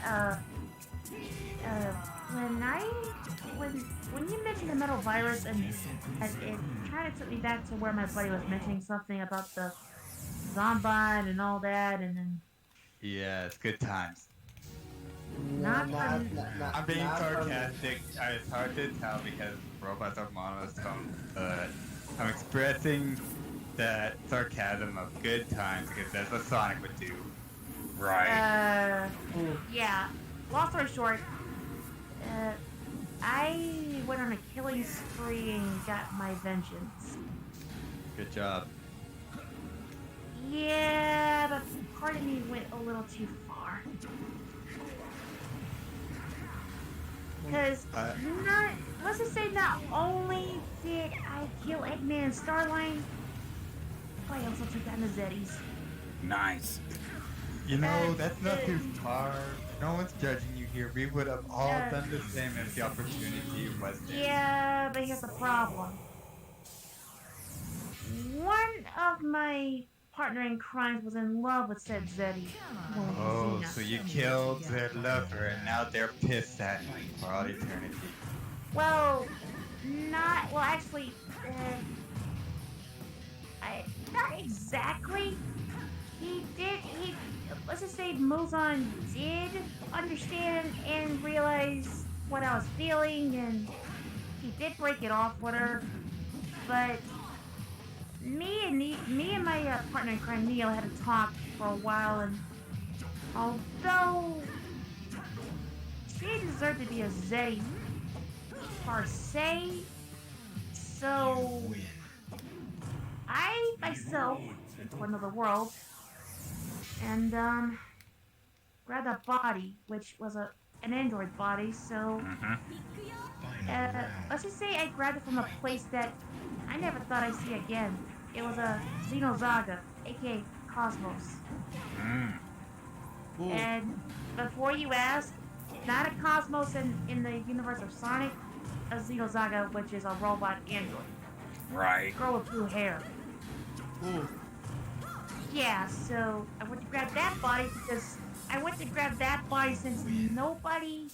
when you mentioned the metal virus, and it kind of took me back to where my buddy was mentioning something about the Zombine and all that, and then. Yeah, it's good times. Not I'm being sarcastic. It's hard to tell because robots are monotone, but I'm expressing that sarcasm of good times because that's what Sonic would do. Right. Yeah. Long story short, I went on a killing spree and got my vengeance. Good job. Yeah, but part of me went a little too far. Because let's just say not only did I kill Eggman and Starline, but I also took down the Zeddies. Nice. You know, that's not too far. No one's judging you here. We would have all done the same if the opportunity was there. Yeah, but here's the problem. One of my partner in crimes was in love with said Zeddy. Oh, so you killed their lover and now they're pissed at you for all eternity. Well, actually, not exactly. Let's just say Muzan did understand and realize what I was feeling, and he did break it off with her, but me and my partner in crime, Neo, had a talk for a while, and although she deserved to be a Zeddy per se, so I myself went to another world and grabbed a body, which was an android body. So let's just say I grabbed it from a place that I never thought I'd see again. It was a Xenozaga, aka Cosmos. And before you ask, not a Cosmos in the universe of Sonic, a Xenozaga, which is a robot android. Right. Girl with blue hair. Yeah, so I went to grab that body because I went to grab that body since nobody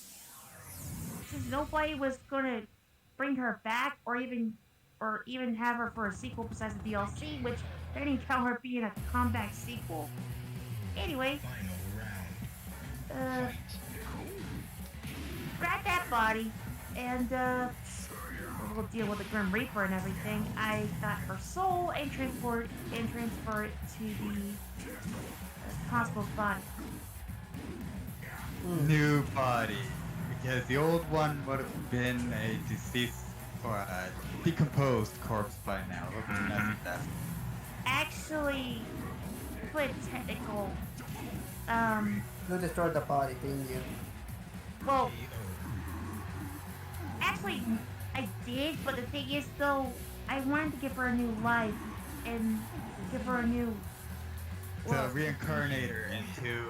was gonna bring her back or even have her for a sequel besides the DLC, which they didn't count her being a comeback sequel. Anyway, grab that body and whole deal with the Grim Reaper and everything, I got her soul and transfer it to the constable's body. New body. Because the old one would have been a deceased or a decomposed corpse by now. It would be nothing left. Actually, to play it technical, You destroyed the body, didn't you? well, actually, I did, but the thing is, though, I wanted to give her a new life and give her a new. So reincarnate her into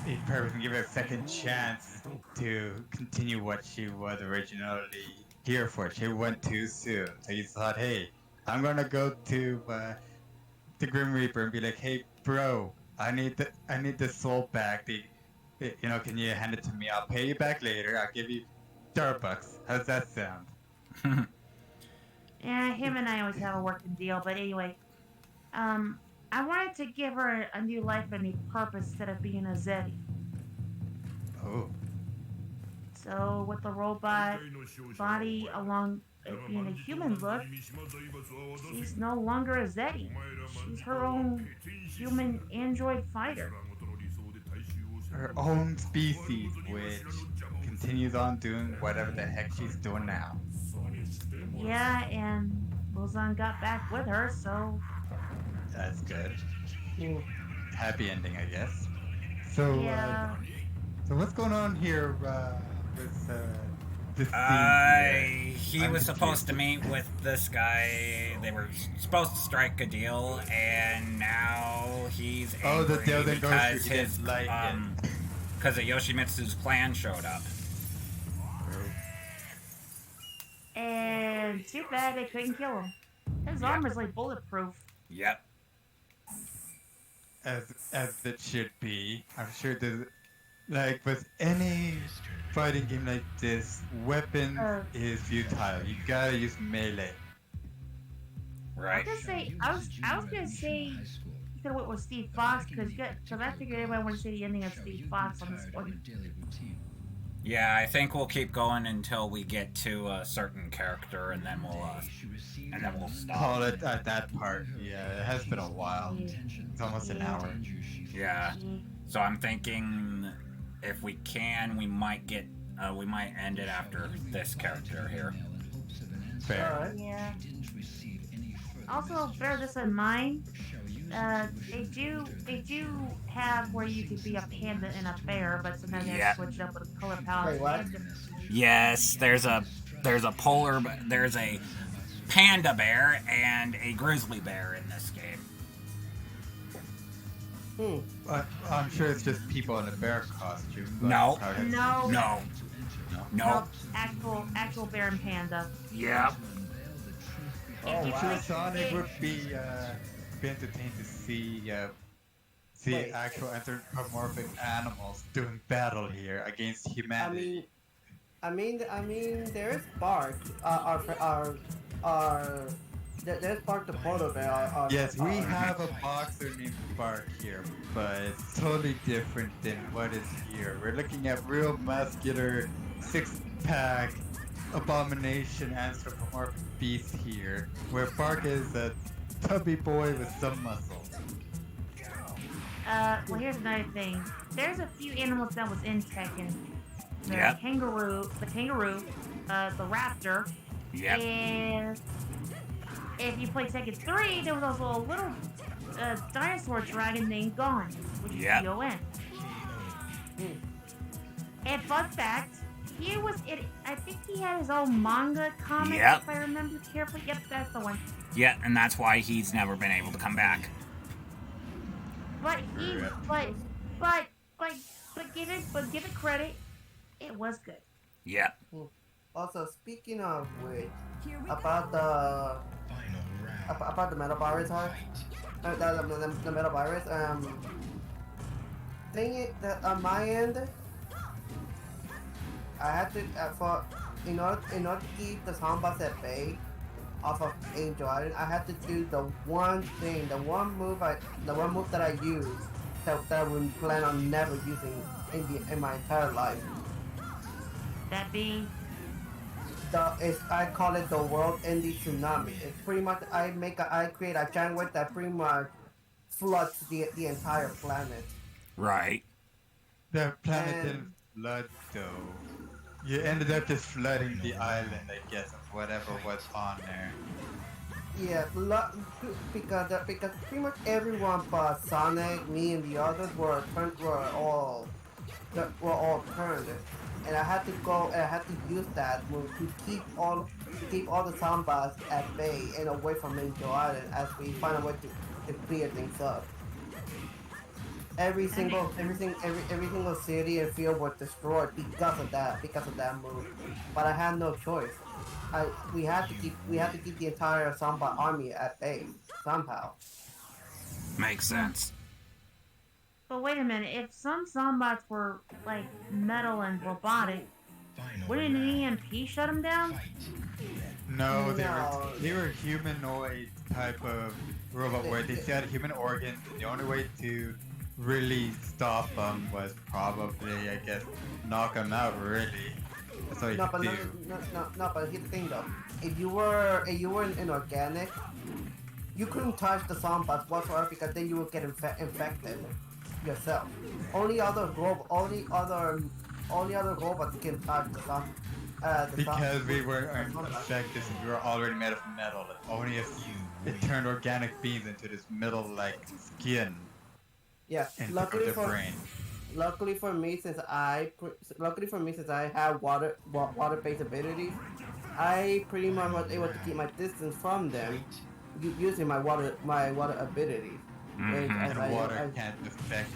a purpose and give her a second chance to continue what she was originally here for. She went too soon. So you thought, hey, I'm gonna go to the Grim Reaper and be like, hey, bro, I need the soul back. Can you hand it to me? I'll pay you back later. I'll give you Starbucks. How's that sound? Yeah, him and I always have a working deal, but anyway, I wanted to give her a new life and a new purpose instead of being a Zeddy. Oh. So with the robot body along being a human look, she's no longer a Zeddy. She's her own human android fighter. Her own species, which continues on doing whatever the heck she's doing now. Yeah, and Lozan got back with her, so That's good. Happy ending, I guess. So, yeah. So what's going on here with this scene here? He I'm was supposed to confused. meet with this guy. They were supposed to strike a deal, and now he's angry Oh, the deal didn't go because through. He his didn't like it. because of Yoshimitsu's plan showed up. And too bad they couldn't kill him. His armor's like bulletproof. Yep. As it should be. I'm sure there's like with any fighting game like this, weapon is futile. You gotta use melee. Right. I was gonna say you could have went with Steve Fox because I figured everybody wanted to see the ending of Steve Fox on this one. Yeah, I think we'll keep going until we get to a certain character, and then we'll stop. Call it at that part. Yeah, it has been a while. It's almost an hour. Yeah. So I'm thinking if we can, we might end it after this character here. Fair. Alright. Yeah. Also, bear this in mind. They do have where you could be a panda and a bear, but sometimes they have to switch it up with the color palette. Wait, what? Yes, there's a panda bear and a grizzly bear in this game. I'm sure it's just people in a bear costume. but No. probably- No. No. Actual bear and panda. Yep. Oh, If Sure, you Sonic would be entertained to see Wait. actual anthropomorphic animals doing battle here against humanity. I mean, there's Bark. There's Bark the polar bear. Yes, we have a boxer named Bark here, but it's totally different than what is here. We're looking at real muscular, six-pack, abomination anthropomorphic beast here, where Bark is a tubby boy with some muscle. Well, here's another thing. There's a few animals that was in Tekken. The Yep. kangaroo, the raptor, Yep. and if you play Tekken 3, there was also a little dinosaur dragon named Gon, which is Yep. G-O-N. And fun fact, I think he had his own manga comic, Yep. if I remember carefully. Yep, that's the one. Yeah, and that's why he's never been able to come back. But give it credit, it was good. Yep. Also, speaking of which, about the metal virus, the metal virus. Thing is that on my end, I had to in order to keep the zombies at bay off of Angel Island, I had to do the one move that I use that I would plan on never using in my entire life. That being I call it the world-ending tsunami. It's pretty much I create a giant wave that pretty much floods the entire planet. Right. The planet And didn't flood though. You ended up just flooding the island, I guess, of whatever was on there. yeah, because pretty much everyone but Sonic, me, and the others were all turned, and I had to go and I had to use that move to keep all the Zambas at bay and away from Angel Island as we find a way to clear things up. Every single city and field was destroyed because of that move. But I had no choice. We had to keep the entire Samba army at bay somehow. Makes sense. But wait a minute, if some zombots were like metal and robotic, wouldn't an EMP shut them down? No, No. they were humanoid type of robot where they still had human organs. The only way to really stop them was probably, I guess, knock them out. Really, that's all you No, could but do. no, but here's the thing though. If you were an organic, you couldn't touch the zombies whatsoever because then you would get infected yourself. Only other robots can touch the zombies. Because we were infected, since we were already made of metal. Only if it turned organic beings into this metal-like skin Yeah, and took out their brain. luckily for me, since I have water-based abilities, I pretty much was able to keep my distance from them using my water abilities. Which Mhm. as And water can't affect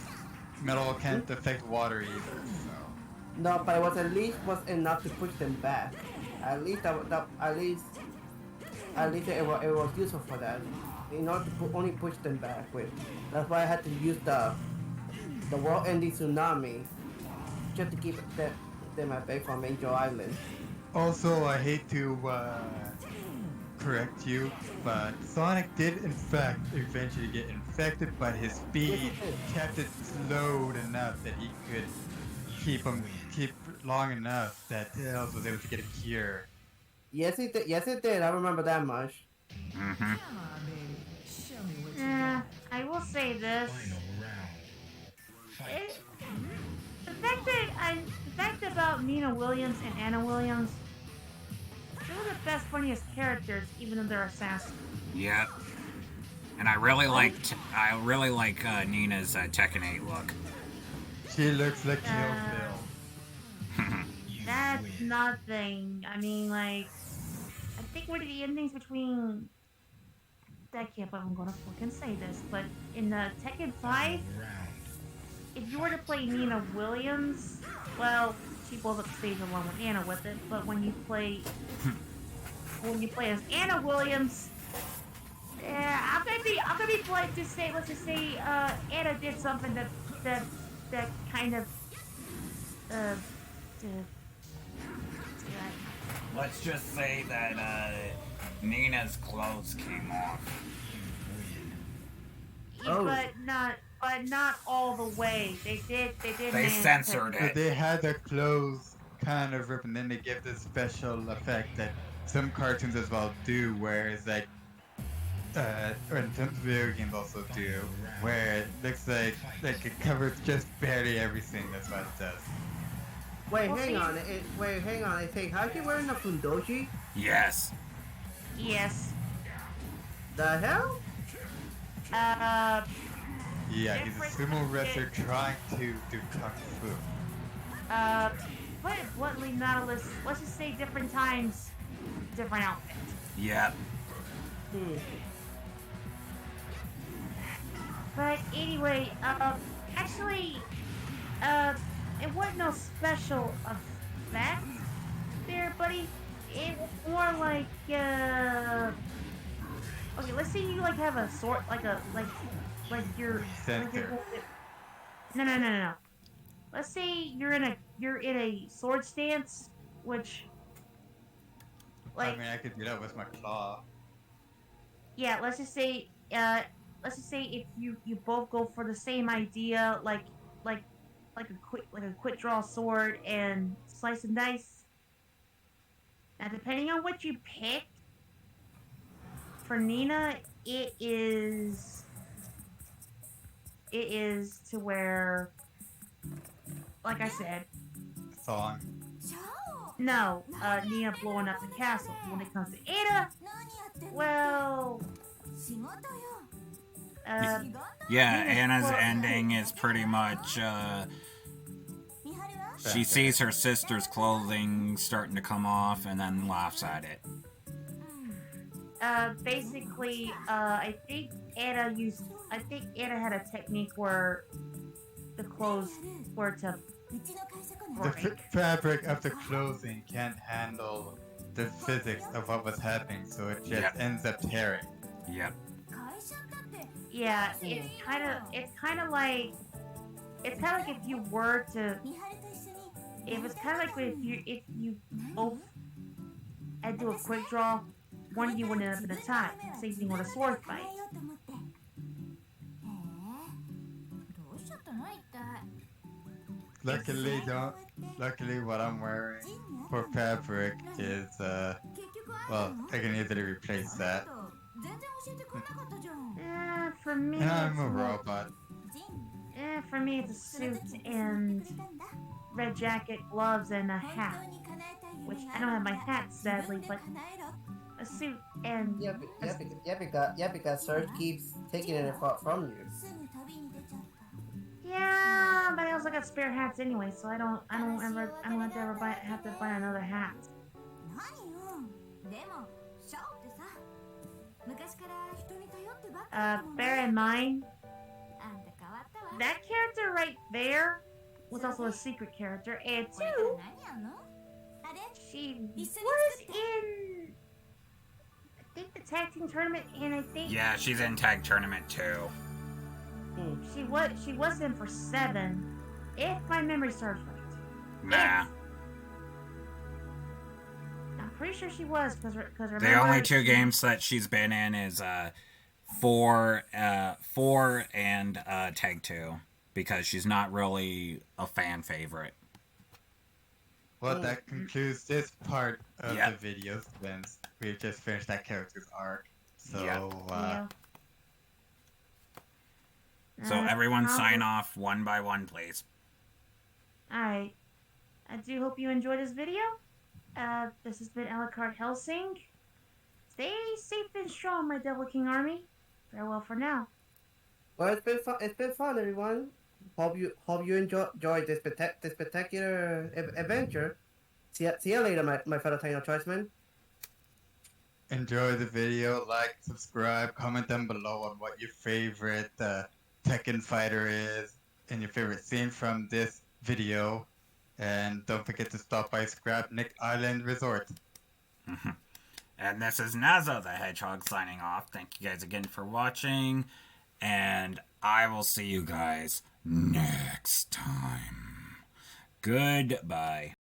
metal can't affect water either. So no, but it was at least was enough to push them back. At least it was useful for that. In order to only push them back with. That's why I had to use the world-ending tsunami just to keep them at bay from Angel Island. also, I hate to correct you, but Sonic did in fact eventually get infected, but his speed Yes, it did. kept it slowed enough that he could keep long enough that Tails was able to get a cure. Yes, it did. Yes, it did. I remember that much. Mhm. I will say this. Final round. It, Fight. the fact about Nina Williams and Anna Williams, they're the best, funniest characters, even though they're assassins. Yep. And I really like Nina's Tekken 8 look. She looks like Kill Uh, Bill. That's nothing. I mean, like, I think one of the endings between. I can't believe I'm gonna fucking say this, but in the Tekken 5, Final round. if you were to play Nina Williams, well, she blows up the stage along with Anna with it, but when you play as Anna Williams, I'm gonna be polite to say, let's just say, Anna did something that kind of, uh, Let's just say that Nina's clothes came off. Oh. but not all the way. They They manage censored So it. they had their clothes kind of ripped, and then they give this special effect that some cartoons as well do, where it's like, or some video games also do, where it looks like it covers just barely everything. That's what it does. Wait, Well, hang see- on. Hang on. I think how's she wearing a fundoshi? Yes. Yes. The hell? Uh, Yeah, he's a sumo wrestler trying to do kung fu. put it bluntly, Nautilus. Let's just say different times, different outfits. Yep. But anyway, actually, it wasn't no special effect there, buddy. It was more like, okay, let's say you like have a sword, like you're Center. No. Let's say you're in a sword stance, which, like, I mean, I could do that with my claw. yeah, let's just say if you both go for the same idea, like a quick draw sword and slice and dice. depending on what you pick, for Nina, it is to where, like I said, Song. no, Nina blowing up the castle. When it comes to Ada, well, Yeah, Anna's ending is pretty much, she sees her sister's clothing starting to come off and then laughs at it. Basically, I think Ada had a technique where the clothes were to The break. fabric of the clothing can't handle the physics of what was happening, so it just ends up tearing. Yep. Yeah, it's kind of like if you were to, it was kind of like if you both had to do a quick draw, one of you would end up in a tie. Same thing with a sword fight. Luckily, what I'm wearing for fabric is, well, I can easily replace that. For me, And I'm a robot. For me, it's a suit and red jacket, gloves, and a hat. Which I don't have my hat, sadly, but a suit and because Serge keeps taking it from you. yeah, but I also got spare hats anyway, so I don't have to ever buy another hat. Bear in mind, that character right there was also a secret character, and two, she was in, I think, the tag team tournament, and I think Yeah, she's in tag tournament too. she was in for 7, if my memory serves right. Nah. I'm pretty sure she was, because remember, The only 2 games that she's been in is 4 and Tag 2, because she's not really a fan favorite. Well, that concludes this part of the video, since we've just finished that character's arc. So, So everyone sign off one by one, please. Alright. I do hope you enjoyed this video. This has been Alucard Helsing. Stay safe and strong, my Devil King army. Farewell for now. Well, it's been fun, everyone. Hope you enjoyed this spectacular adventure. See you later, my fellow Taino Choicemen. enjoy the video, like, subscribe, comment down below on what your favorite Tekken fighter is and your favorite scene from this video. And don't forget to stop by Scrapnik Island Resort. And this is Nazo the Hedgehog signing off. Thank you guys again for watching. And I will see you guys next time. Goodbye.